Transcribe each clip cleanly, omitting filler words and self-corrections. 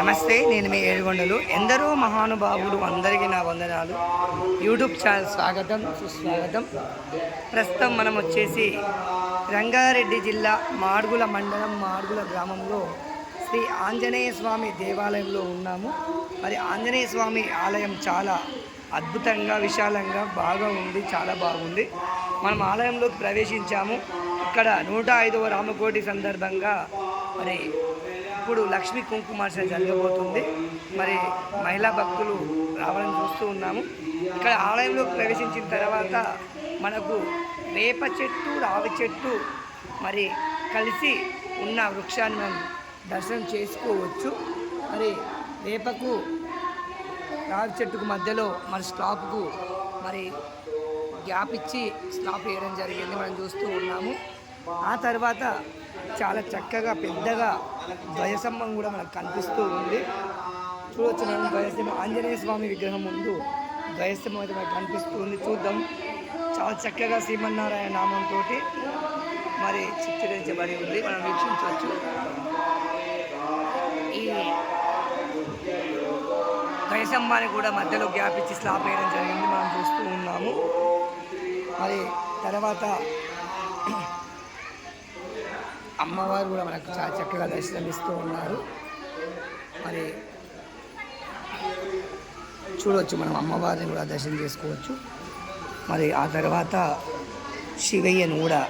నమస్తే, నేను మీ ఏడుగొండలు. ఎందరో మహానుభావులు, అందరికీ నా వందనాలు. యూట్యూబ్ ఛానల్ స్వాగతం, సుస్వాగతం. ప్రస్తుతం మనం వచ్చేసి రంగారెడ్డి జిల్లా మాడుగుల మండలం మాడుగుల గ్రామంలో శ్రీ ఆంజనేయ స్వామి దేవాలయంలో ఉన్నాము. మరి ఆంజనేయ స్వామి ఆలయం చాలా అద్భుతంగా, విశాలంగా బాగా ఉంది, చాలా బాగుంది. మనం ఆలయంలోకి ప్రవేశించాము. ఇక్కడ 105వ రామకోటి సందర్భంగా మరి ఇప్పుడు లక్ష్మీ కుంకుమార్చన జరగబోతుంది. మరి మహిళా భక్తులు రావడం చూస్తూ ఉన్నాము. ఇక్కడ ఆలయంలోకి ప్రవేశించిన తర్వాత మనకు వేప చెట్టు, రావి చెట్టు మరి కలిసి ఉన్న వృక్షాన్ని మనం దర్శనం చేసుకోవచ్చు. మరి వేపకు రావి చెట్టుకు మధ్యలో మరి స్లాబ్కు మరి గ్యాప్ ఇచ్చి స్లాబ్ వేయడం జరిగింది, మనం చూస్తూ ఉన్నాము. ఆ తర్వాత చాలా చక్కగా పెద్దగా ధ్వజస్తంభం కూడా మనకు కనిపిస్తూ ఉంది. చూడవచ్చు మనం ధ్వజస్తంభం, ఆంజనేయ స్వామి విగ్రహం ముందు ధ్వజస్తంభం అయితే మనకు కనిపిస్తూ ఉంది. చూద్దాం. చాలా చక్కగా శ్రీమన్నారాయణ నామంతో మరి చిత్రీకరించబడి ఉంది, మనం వీక్షించవచ్చు. ఈ ధ్వజస్తంభాన్ని కూడా మధ్యలో గ్యాప్ ఇచ్చి స్లాబ్ వేయడం జరిగింది, మనం చూస్తూ ఉన్నాము. మరి తర్వాత అమ్మవారు కూడా మనకు చాలా చక్కగా దర్శనమిస్తూ ఉన్నారు. మరి చూడవచ్చు, మనం అమ్మవారిని కూడా దర్శనం చేసుకోవచ్చు. మరి ఆ తర్వాత శివయ్యను కూడా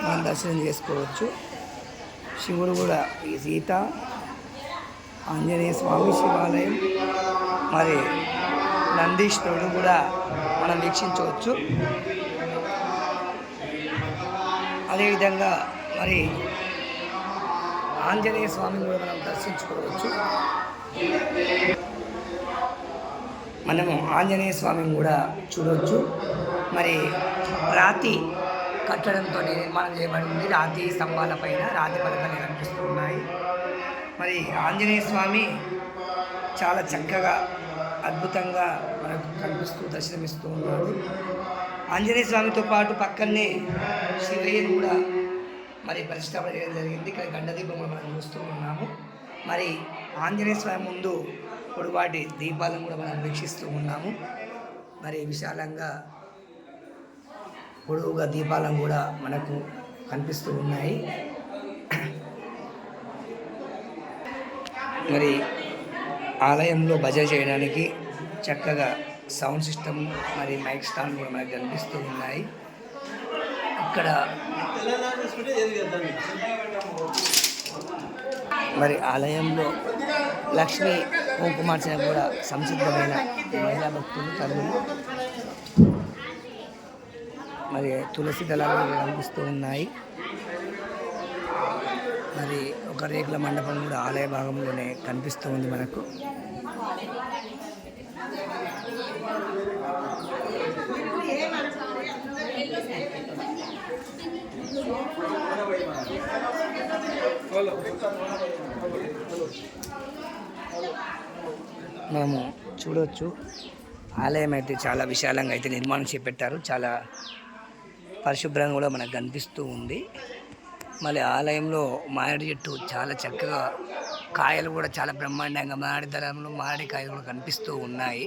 మనం దర్శనం చేసుకోవచ్చు. శివుడు కూడా ఈ సీత ఆంజనేయ స్వామి శివాలయం, మరి నందీశ్వరుడు కూడా మనం వీక్షించవచ్చు. అదేవిధంగా మరి ఆంజనేయ స్వామిని కూడా మనం దర్శించుకోవచ్చు. మనము ఆంజనేయ స్వామిని కూడా చూడవచ్చు. మరి రాతి కట్టడంతో నిర్మాణం చేయబడింది. రాతి స్తంభాల పైన రాతి పలకలు కనిపిస్తూ ఉన్నాయి. మరి ఆంజనేయ స్వామి చాలా చక్కగా అద్భుతంగా మనకు కనిపిస్తూ దర్శనమిస్తూ ఉన్నాడు. ఆంజనేయ స్వామితో పాటు పక్కనే శివయ్యను కూడా మరి ప్రతిష్టాపన చేయడం జరిగింది. ఇక్కడ గండదీపం మనం చూస్తూ ఉన్నాము. మరి ఆంజనేయ స్వామి ముందు పొడవాటి దీపాలను కూడా మనం వీక్షిస్తూ ఉన్నాము. మరి విశాలంగా పొడవుగా దీపాలను కూడా మనకు కనిపిస్తూ ఉన్నాయి. మరి ఆలయంలో భజన చేయడానికి చక్కగా సౌండ్ సిస్టమ్ మరి మైక్ స్టాండ్ కూడా మనకు కనిపిస్తూ ఉన్నాయి. ఇక్కడ మరి ఆలయంలో లక్ష్మీ కుంకుమార్చన కూడా సంసిద్ధమైన మహిళా భక్తులు తల్లులు మరి తులసి దళాలు కనిపిస్తూ ఉన్నాయి. మరి ఒక రేకుల మండపం కూడా ఆలయ భాగంలోనే కనిపిస్తూ ఉంది మనకు. మనము చూడవచ్చు, ఆలయం అయితే చాలా విశాలంగా అయితే నిర్మాణం చేపట్టారు. చాలా పరిశుభ్రంగా కూడా మనకు కనిపిస్తూ ఉంది. మళ్ళీ ఆలయంలో మామిడి చెట్టు చాలా చక్కగా, కాయలు కూడా చాలా బ్రహ్మాండంగా మామిడి దళంలో మామిడి కాయలు కూడా కనిపిస్తూ ఉన్నాయి.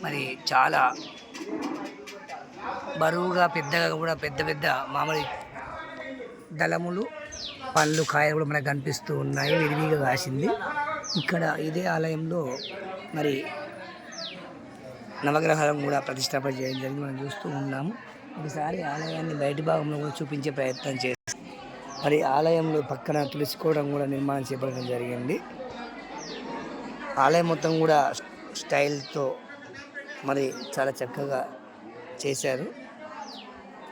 మరి చాలా బరువుగా పెద్దగా కూడా పెద్ద పెద్ద మామిడి దళములు, పళ్ళు, కాయలు కూడా మనకు కనిపిస్తూ ఉన్నాయి. విరివిగా కాసింది. ఇక్కడ ఇదే ఆలయంలో మరి నవగ్రహాలను కూడా ప్రతిష్టాపన చేయడం జరిగింది, మనం చూస్తూ ఉన్నాము. ఒకసారి ఆలయాన్ని బయటి భాగంలో కూడా చూపించే ప్రయత్నం చేస్తాం. మరి ఆలయంలో పక్కన తులసి కోటం కూడా నిర్మాణం చేపట్టడం జరిగింది. ఆలయం మొత్తం కూడా స్టైల్తో మరి చాలా చక్కగా చేశారు,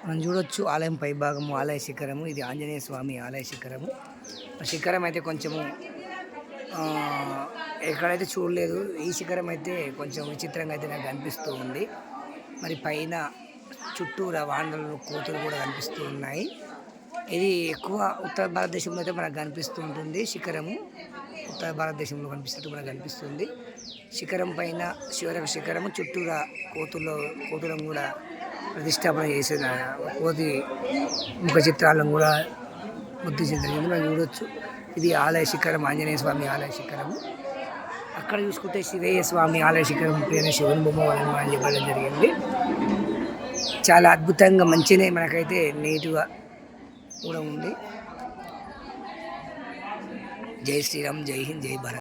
మనం చూడొచ్చు. ఆలయం పై భాగము ఆలయ శిఖరము, ఇది ఆంజనేయ స్వామి ఆలయ శిఖరము. శిఖరం అయితే కొంచెము ఎక్కడైతే చూడలేదు, ఈ శిఖరం అయితే కొంచెం విచిత్రంగా అయితే నాకు కనిపిస్తూ ఉంది. మరి పైన చుట్టూరా వానలు, కోతులు కూడా కనిపిస్తూ ఉన్నాయి. ఇది ఎక్కువ ఉత్తర భారతదేశంలో అయితే మనకు కనిపిస్తూ ఉంటుంది. శిఖరము ఉత్తర భారతదేశంలో కనిపిస్తున్నట్టు మనకు కనిపిస్తుంది. శిఖరం పైన శిఖరము చుట్టూరా కోతులను కూడా ప్రతిష్టాపన చేసిన కోతి ముఖ చిత్రాలను కూడా ముద్రించడం జరిగింది, మనం చూడవచ్చు. ఇది ఆలయ శిఖరం, ఆంజనేయ స్వామి ఆలయ శిఖరము. అక్కడ చూసుకుంటే శివయ్య స్వామి ఆలయ శిఖరం పైన శివుని బొమ్మ వలన అని చెప్పడం జరిగింది. చాలా అద్భుతంగా మంచిగా మనకైతే నీట్గా కూడా ఉంది. జై శ్రీరామ్, జై హింద్, జై భారత్.